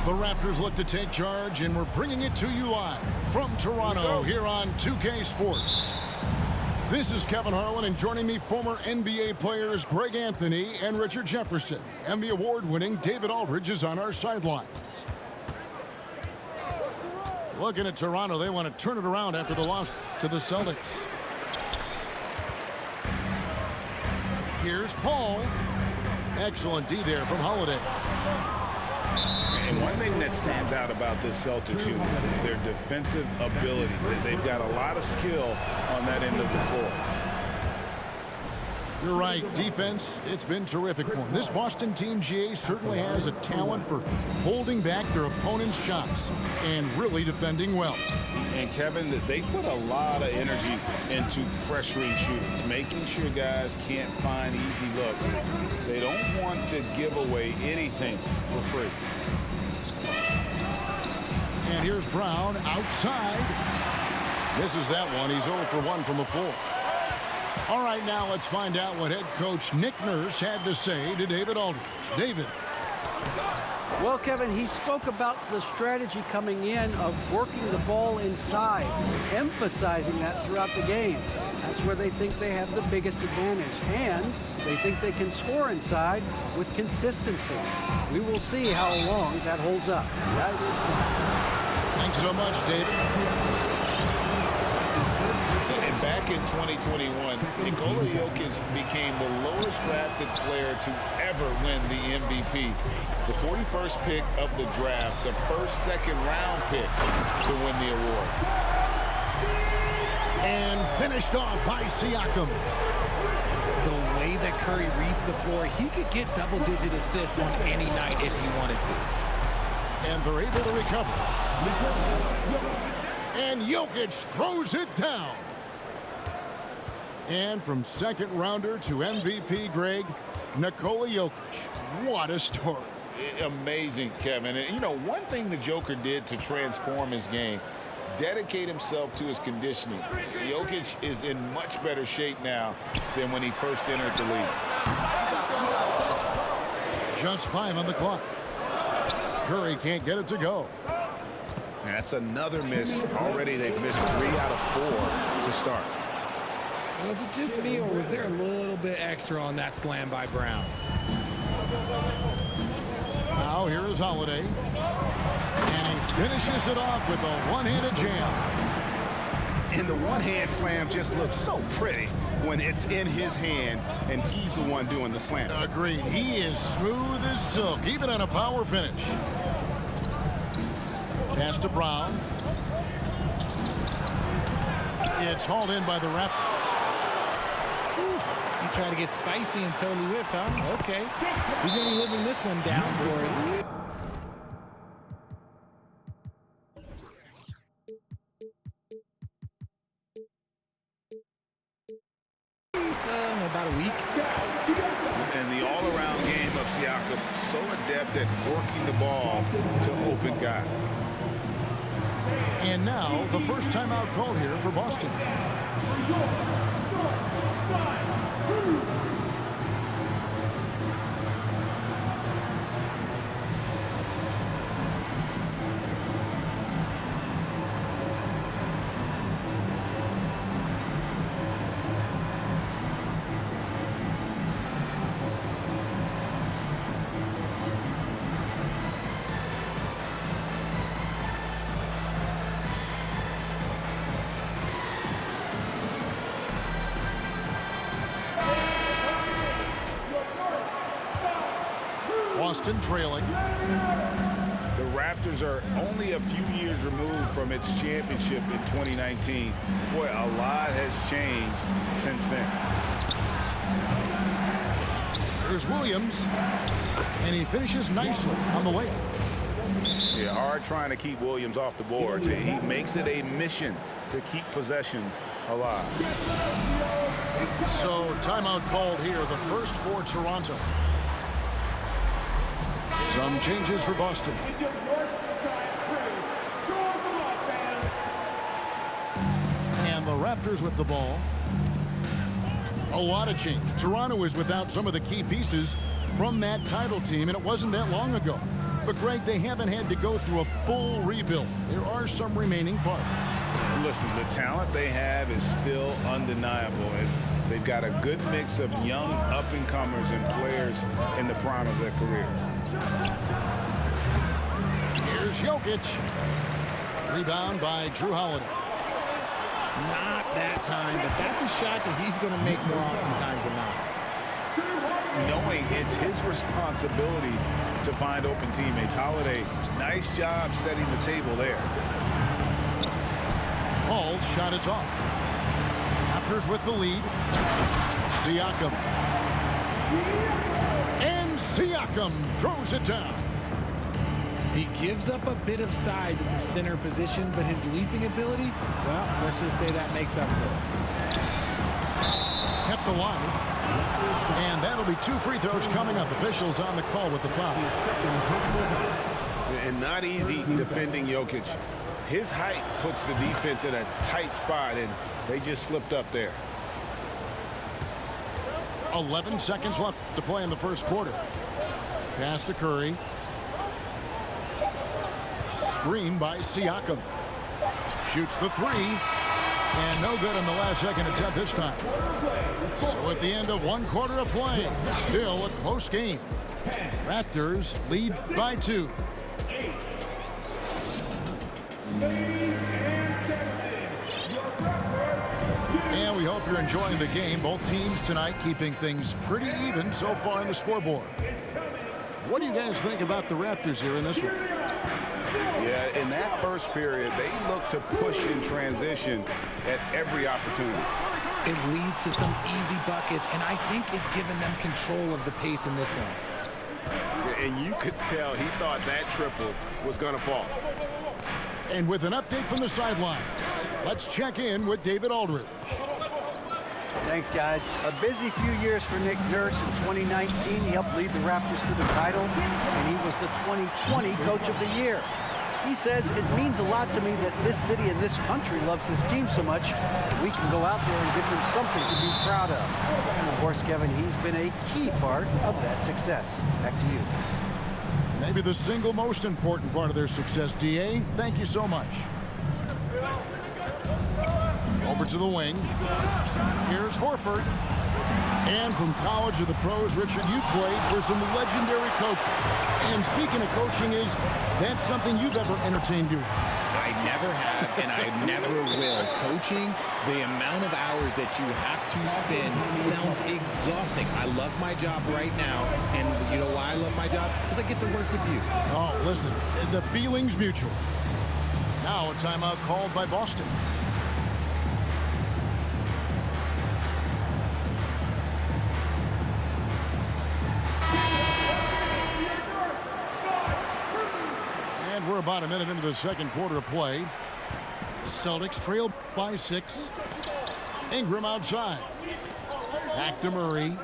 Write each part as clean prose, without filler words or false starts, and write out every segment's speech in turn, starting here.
The Raptors look to take charge, and we're bringing it to you live from Toronto here on 2K Sports. This is Kevin Harlan, and joining me, former NBA players Greg Anthony and Richard Jefferson. And the award-winning David Aldridge is on our sidelines. Looking at Toronto, they want to turn it around after the loss to the Celtics. Here's Paul. Excellent D there from Holiday. And one thing that stands out about this Celtics unit is their defensive ability. They've got a lot of skill on that end of the court. You're right. Defense, it's been terrific for them. This Boston team, GA, certainly has a talent for holding back their opponent's shots and really defending well. And, Kevin, they put a lot of energy into pressuring shooters, making sure guys can't find easy looks. They don't want to give away anything for free. And here's Brown outside. Misses that one. He's 0 for 1 from the floor. All right, now let's find out what head coach Nick Nurse had to say to David Aldridge. David. Well, Kevin, he spoke about the strategy coming in of working the ball inside, emphasizing that throughout the game. That's where they think they have the biggest advantage, and they think they can score inside with consistency. We will see how long that holds up. Thanks so much, David. Back in 2021, Nikola Jokic became the lowest drafted player to ever win the MVP. The 41st pick of the draft, the first second-round pick to win the award. And finished off by Siakam. The way that Curry reads the floor, he could get double-digit assists on any night if he wanted to. And they're able to recover. And Jokic throws it down. And from second rounder to MVP, Greg, Nikola Jokic. What a story. Amazing, Kevin. And, you know, one thing the Joker did to transform his game, dedicate himself to his conditioning. Jokic is in much better shape now than when he first entered the league. Just 5 on the clock. Curry can't get it to go. That's another miss. Already they've missed 3 out of 4 to start. Was it just me, or was there a little bit extra on that slam by Brown? Now here is Holiday. And he finishes it off with a one-handed jam. And the one-hand slam just looks so pretty when it's in his hand and he's the one doing the slam. Agreed. He is smooth as silk, even on a power finish. Pass to Brown. It's hauled in by the Raptors. He tried to get spicy and totally whipped, huh? Okay. He's going to be living this one down for it. About a week. And the all-around game of Siakam, so adept at working the ball to open guys. And now the first timeout called here for Boston. Boston trailing. The Raptors are only a few years removed from its championship in 2019. Boy, a lot has changed since then. There's Williams, and he finishes nicely on the layup. Yeah, hard trying to keep Williams off the board. He makes it a mission to keep possessions alive. So timeout called here, the first for Toronto. Some changes for Boston. And the Raptors with the ball. A lot of change. Toronto is without some of the key pieces from that title team, and it wasn't that long ago. But, Greg, they haven't had to go through a full rebuild. There are some remaining parts. Listen, the talent they have is still undeniable. And they've got a good mix of young up-and-comers and players in the prime of their career. Here's Jokic. Rebound by Drew Holiday. Not that time, but that's a shot that he's going to make more oftentimes than not. Knowing it's his responsibility to find open teammates. Holiday, nice job setting the table there. Paul's shot is off. Raptors with the lead. Siakam. And Siakam throws it down. He gives up a bit of size at the center position, but his leaping ability, well, let's just say that makes up for it. Kept alive. And that'll be 2 free throws coming up. Officials on the call with the foul. And not easy defending Jokic. His height puts the defense in a tight spot, and they just slipped up there. 11 seconds left to play in the first quarter. Pass to Curry. Screen by Siakam. Shoots the 3. And no good in the last second attempt this time. So at the end of 1 quarter of play, still a close game. Raptors lead by 2. And we hope you're enjoying the game. Both teams tonight keeping things pretty even so far on the scoreboard. What do you guys think about the Raptors here in this one? Yeah, in that first period, they look to push in transition at every opportunity. It leads to some easy buckets, and I think it's given them control of the pace in this one. And you could tell he thought that triple was going to fall. And with an update from the sideline, let's check in with David Aldridge. Thanks, guys. A busy few years for Nick Nurse. In 2019, he helped lead the Raptors to the title, and he was the 2020 Coach of the Year. He says, it means a lot to me that this city and this country loves this team so much that we can go out there and give them something to be proud of. And of course, Kevin, he's been a key part of that success. Back to you. Maybe the single most important part of their success, D.A. Thank you so much. Over to the wing. Here's Horford. And from college to the pros, Richard, you played for some legendary coaching. And speaking of coaching, is that something you've ever entertained doing? I never have, and I never will. Coaching, the amount of hours that you have to spend sounds exhausting. I love my job right now, and you know why I love my job? Because I get to work with you. Oh, listen, the feeling's mutual. Now a timeout called by Boston. We're about a minute into the second quarter of play. The Celtics trail by 6. Ingram outside. Back to Murray.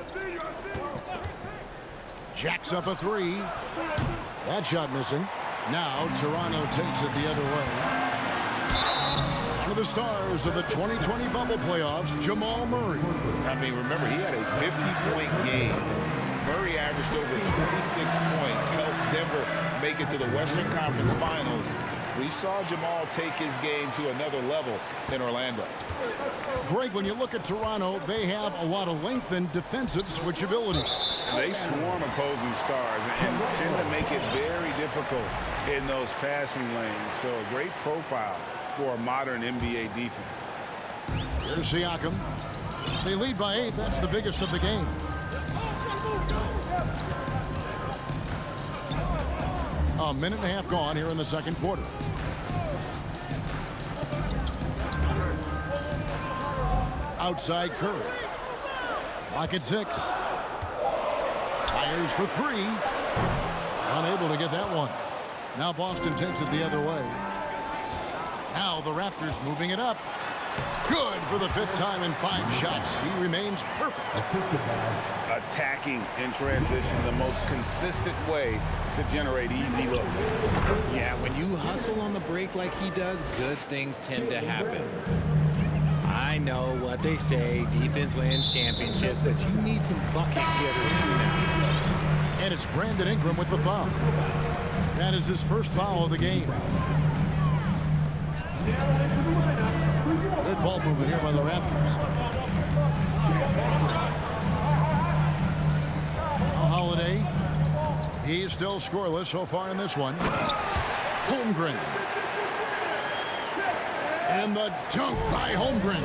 Jacks up a 3. That shot missing. Now Toronto takes it the other way. One of the stars of the 2020 bubble playoffs, Jamal Murray. I mean, remember, he had a 50-point game. Murray averaged over 26 points, helped Denver make it to the Western Conference Finals. We saw Jamal take his game to another level in Orlando. Greg, when you look at Toronto, they have a lot of length and defensive switchability. They swarm opposing stars and tend to make it very difficult in those passing lanes. So a great profile for a modern NBA defense. Here's Siakam. They lead by 8. That's the biggest of the game. A minute and a half gone here in the second quarter. Outside Curry. Clock at 6. Fires for 3. Unable to get that one. Now Boston takes it the other way. Now the Raptors moving it up. Good for the 5th time in 5 shots. He remains perfect. Attacking in transition, the most consistent way to generate easy looks. Yeah, when you hustle on the break like he does, good things tend to happen. I know what they say, defense wins championships, but you need some bucket getters too now. And it's Brandon Ingram with the foul. That is his first foul of the game. Good ball movement here by the Raptors. Now Holiday. He's still scoreless so far in this one. Holmgren. And the dunk by Holmgren.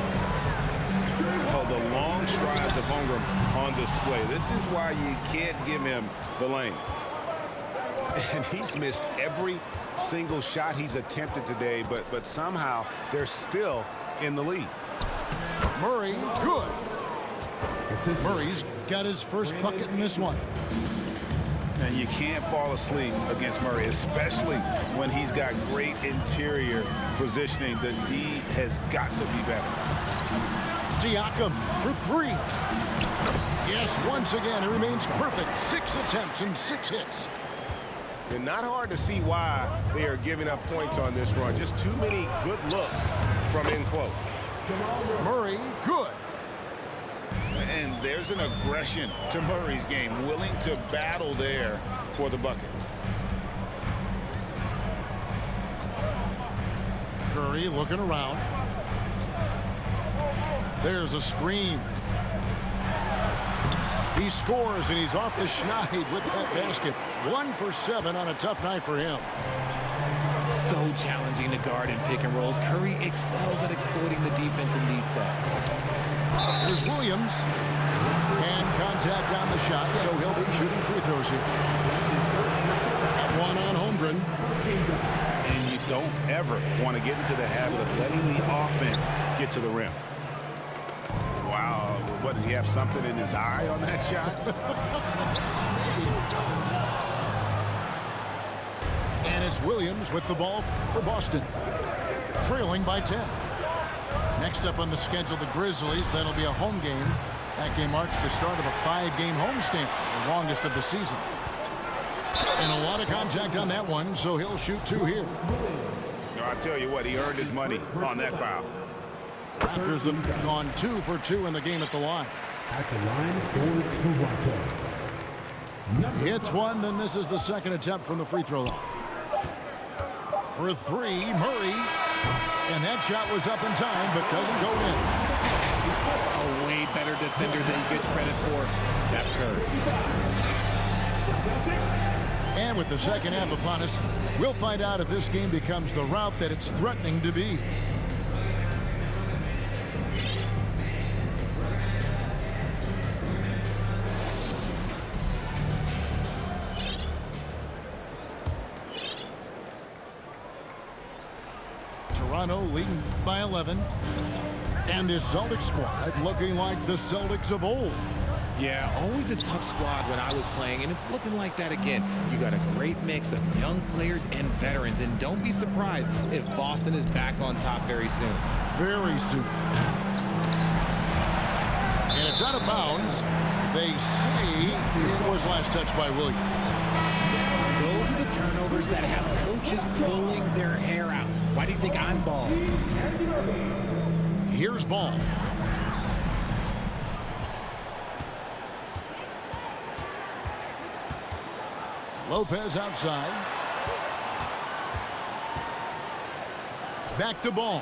Oh, the long strides of Holmgren on display. This is why you can't give him the lane. And he's missed every single shot he's attempted today, but somehow they're still in the lead. Murray, good. Murray's got his first bucket in this one. And you can't fall asleep against Murray, especially when he's got great interior positioning. The D has got to be better. Siakam for three. Yes, once again, it remains perfect. 6 attempts and 6 hits. And not hard to see why they are giving up points on this run. Just too many good looks from in close. Murray, good. And there's an aggression to Murray's game, willing to battle there for the bucket. Curry looking around. There's a screen. He scores, and he's off the schneid with that basket. 1 for 7 on a tough night for him. So challenging to guard in pick and rolls. Curry excels at exploiting the defense in these sets. There's Williams. And contact on the shot, so he'll be shooting free throws here. Got one on Holmgren. And you don't ever want to get into the habit of letting the offense get to the rim. Wow, what, did he have something in his eye on that shot? And it's Williams with the ball for Boston, trailing by 10. Next up on the schedule, the Grizzlies. That'll be a home game. That game marks the start of a 5-game homestand, the longest of the season. And a lot of contact on that one, so he'll shoot 2 here. I'll tell you what, he earned his money on that foul. Raptors have gone 2 for 2 in the game at the line. At the line for Toronto. Hits one, then misses the second attempt from the free throw line. For 3, Murray. And that shot was up in time, but doesn't go in. A way better defender than he gets credit for, Steph Curry. And with the second half upon us, we'll find out if this game becomes the route that it's threatening to be. Toronto leading by 11. And this Celtics squad looking like the Celtics of old. Yeah, always a tough squad when I was playing, and it's looking like that again. You got a great mix of young players and veterans, and don't be surprised if Boston is back on top very soon. Very soon. And it's out of bounds. They say it was last touched by Williams. Those are the turnovers that have coaches pulling their hair out. Why do you think I'm balling? Here's Ball. Lopez outside. Back to Ball.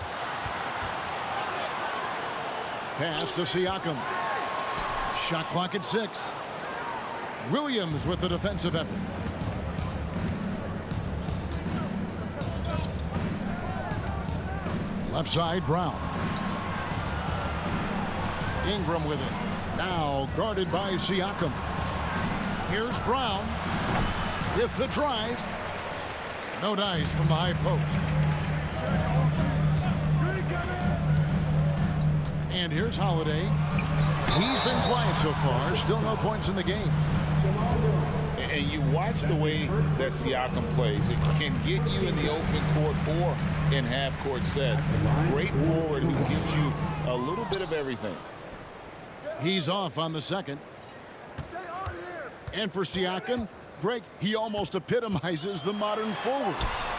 Pass to Siakam. Shot clock at 6. Williams with the defensive effort. Left side, Brown. Ingram with it. Now guarded by Siakam. Here's Brown with the drive. No dice from the high post. And here's Holiday. He's been quiet so far. Still no points in the game. And you watch the way that Siakam plays. It can get you in the open court or in half-court sets. Great forward who gives you a little bit of everything. He's off on the second. And for Siakam, Greg, he almost epitomizes the modern forward.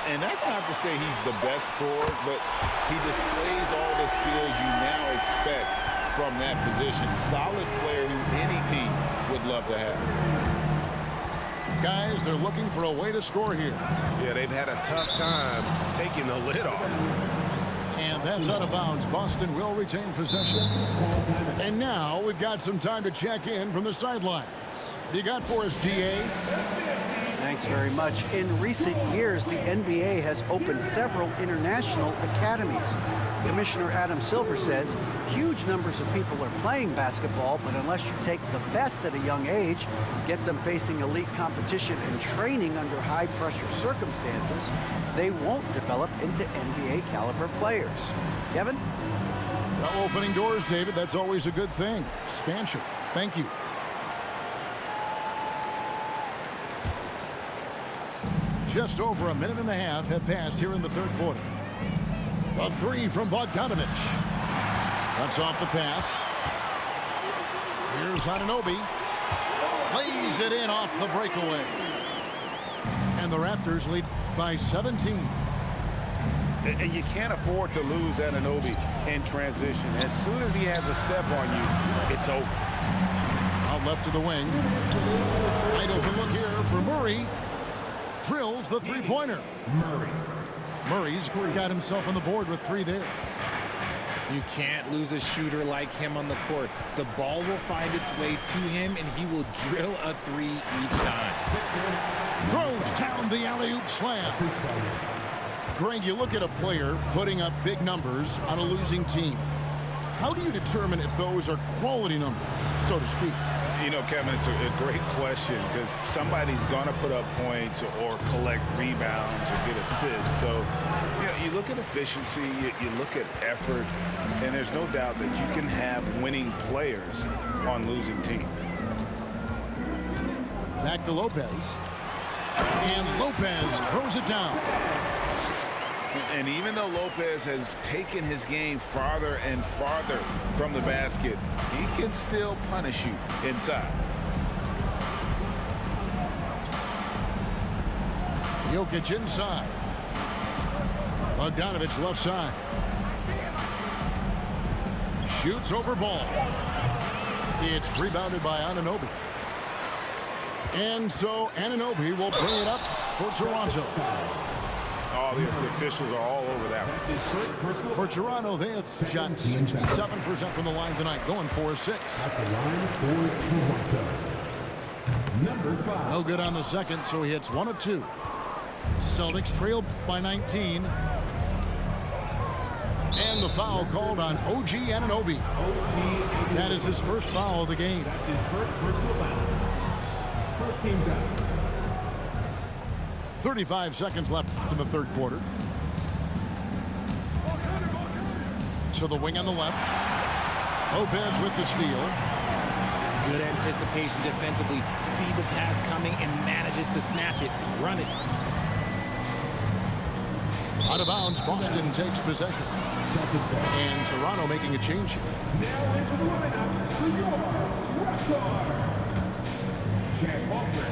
And that's not to say he's the best forward, but he displays all the skills you now expect from that position. Solid player who any team would love to have. Guys, they're looking for a way to score here. Yeah, they've had a tough time taking the lid off. And that's out of bounds. Boston will retain possession. And now we've got some time to check in from the sidelines. You got for us, GA? Thanks very much. In recent years, the NBA has opened several international academies. Commissioner Adam Silver says huge numbers of people are playing basketball, but unless you take the best at a young age, get them facing elite competition and training under high-pressure circumstances, they won't develop into NBA-caliber players. Kevin? Well, opening doors, David. That's always a good thing. Expansion. Thank you. Just over a minute and a half have passed here in the third quarter. A three from Bogdanovich. Cuts off the pass. Here's Anunoby. Lays it in off the breakaway. And the Raptors lead by 17. And you can't afford to lose Anunoby in transition. As soon as he has a step on you, it's over. Out left to the wing. Wide open look here for Murray. Drills the three-pointer. Murray's got himself on the board with three there. You can't lose a shooter like him on the court. The ball will find its way to him, and he will drill a three each time. Throws down the alley-oop slam. Greg, you look at a player putting up big numbers on a losing team. How do you determine if those are quality numbers, so to speak? You know, Kevin, it's a great question because somebody's going to put up points or collect rebounds or get assists. So, you know, you look at efficiency, you look at effort, and there's no doubt that you can have winning players on losing teams. Back to Lopez. And Lopez throws it down. And even though Lopez has taken his game farther and farther from the basket, he can still punish you inside. Jokic inside. Bogdanovich left side. Shoots over ball. It's rebounded by Anunoby. And so Anunoby will bring it up for Toronto. Oh, the officials are all over that one. For Toronto, they have shot 67% from the line tonight, going 4-6. At the line for Toronto. Number 5. No good on the second, so he hits 1 of 2. Celtics trail by 19. And the foul called on OG Anunoby. That is his first foul of the game. That's his first personal foul. First team foul. 35 seconds left in the third quarter. To the wing on the left. Lopez with the steal. Good anticipation defensively. See the pass coming and manages to snatch it. Run it. Out of bounds, Boston takes possession. And Toronto making a change here. Now into the lineup for your Raptors. Jack Walker.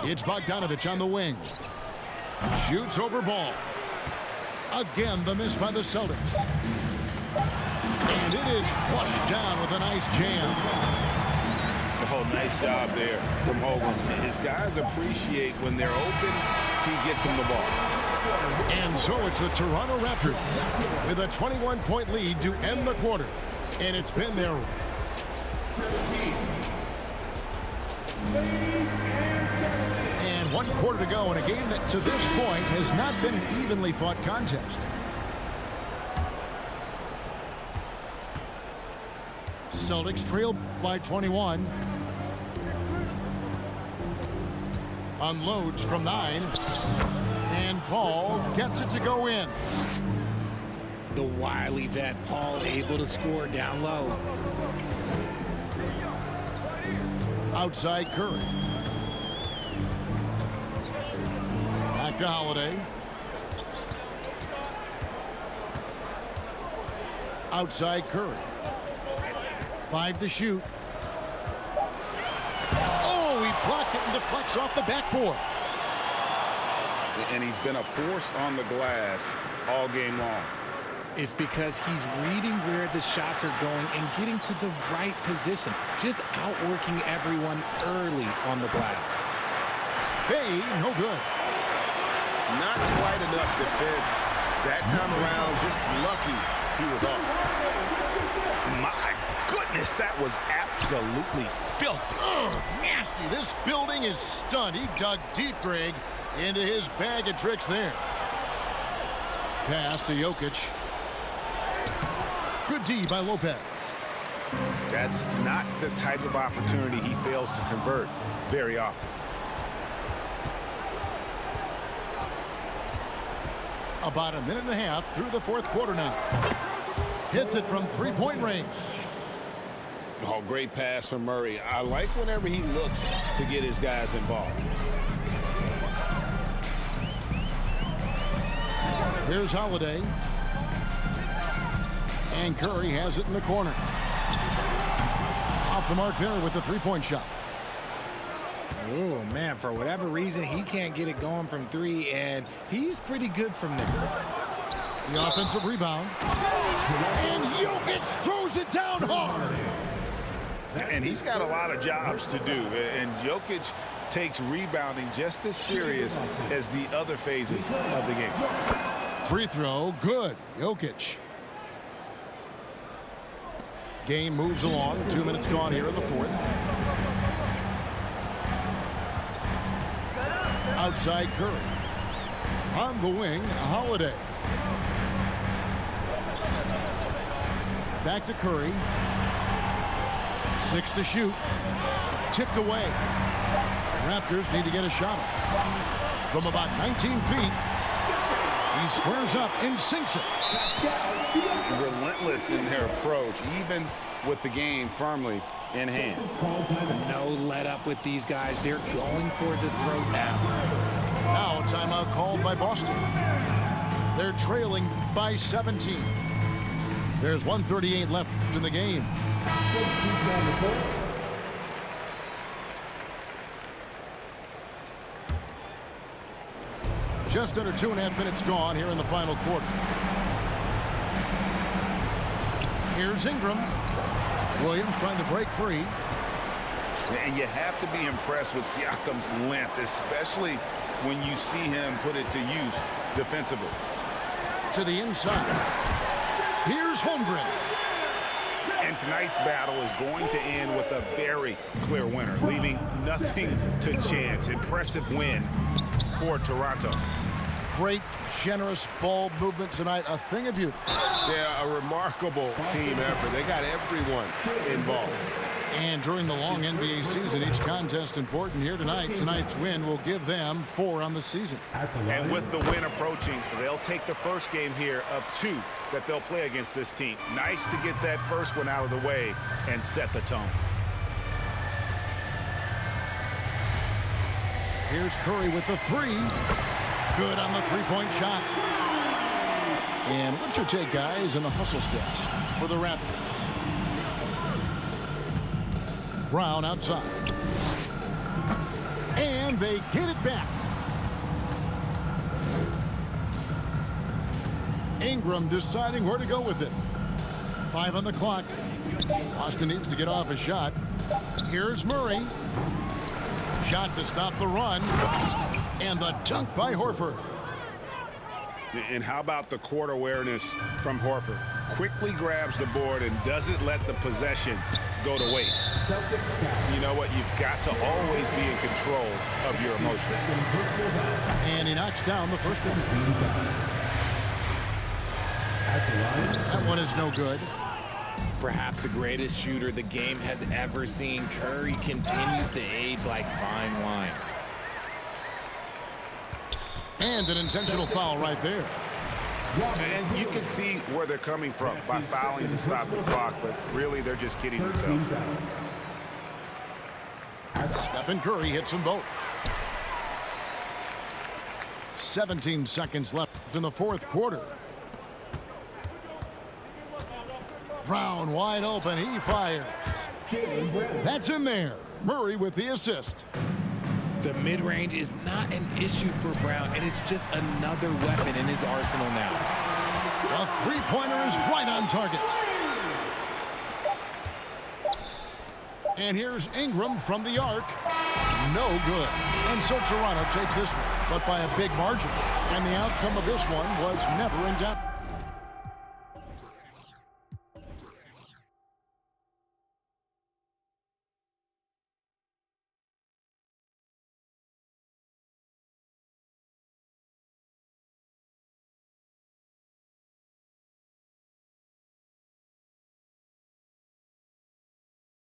It's Bogdanovich on the wing. Shoots over ball. Again, the miss by the Celtics. And it is flushed down with a nice jam. Oh, nice job there from Hogan. His guys appreciate when they're open, he gets them the ball. And so it's the Toronto Raptors with a 21-point lead to end the quarter. And it's been their... And 1 quarter to go in a game that to this point has not been an evenly fought contest. Celtics trail by 21. Unloads from 9. And Paul gets it to go in. The wily vet Paul able to score down low. Outside Curry. Back to Holiday. Outside Curry. 5 to shoot. Oh, he blocked it and deflects off the backboard. And he's been a force on the glass all game long. It's because he's reading where the shots are going and getting to the right position. Just outworking everyone early on the glass. Hey, no good. Not quite enough defense. That time around, just lucky he was off. My goodness, that was absolutely filthy. Ugh, nasty. This building is stunned. He dug deep, Greg, into his bag of tricks there. Pass to Jokic. Good D by Lopez. That's not the type of opportunity he fails to convert very often. About a minute and a half through the fourth quarter now. Hits it from three-point range. Oh, great pass from Murray. I like whenever he looks to get his guys involved. Here's Holiday. And Curry has it in the corner. Off the mark there with the three-point shot. Oh, man, for whatever reason, he can't get it going from three, and he's pretty good from there. The offensive rebound. And Jokic throws it down hard. And he's got a lot of jobs to do. And Jokic takes rebounding just as serious as the other phases of the game. Free throw, good. Jokic. Game moves along. 2 minutes gone here in the fourth. Outside Curry. On the wing, Holiday. Back to Curry. 6 to shoot. Tipped away. Raptors need to get a shot up. From about 19 feet, he squares up and sinks it. Relentless in their approach, even with the game firmly in hand. No let up with these guys. They're going for the throat now. Now a timeout called by Boston. They're trailing by 17. There's 1:38 left in the game. Just under 2.5 minutes gone here in the final quarter. Here's Ingram. Williams trying to break free. And you have to be impressed with Siakam's length, especially when you see him put it to use defensively. To the inside. Here's Holmgren. And tonight's battle is going to end with a very clear winner, leaving nothing to chance. Impressive win for Toronto. Great, generous ball movement tonight. A thing of beauty. Yeah, a remarkable team effort. They got everyone involved. And during the long NBA season, each contest important. Here tonight. Tonight's win will give them 4 on the season. And with the win approaching, they'll take the first game here of 2 that they'll play against this team. Nice to get that first one out of the way and set the tone. Here's Curry with the 3. Good on the three-point shot. And what's your take, guys, in the hustle steps for the Raptors? Brown outside. And they get it back. Ingram deciding where to go with it. 5 on the clock. Boston needs to get off a shot. Here's Murray. Shot to stop the run. And the dunk by Horford. And how about the court awareness from Horford? Quickly grabs the board and doesn't let the possession go to waste. You know what? You've got to always be in control of your emotions. And he knocks down the first one. That one is no good. Perhaps the greatest shooter the game has ever seen. Curry continues to age like fine wine. And an intentional foul right there. And you can see where they're coming from by fouling to stop the clock, but really they're just kidding themselves. Stephen Curry hits them both. 17 seconds left in the fourth quarter. Brown wide open. He fires. That's in there. Murray with the assist. The mid-range is not an issue for Brown, and it's just another weapon in his arsenal now. A three-pointer is right on target. And here's Ingram from the arc. No good. And so Toronto takes this one, but by a big margin. And the outcome of this one was never in doubt.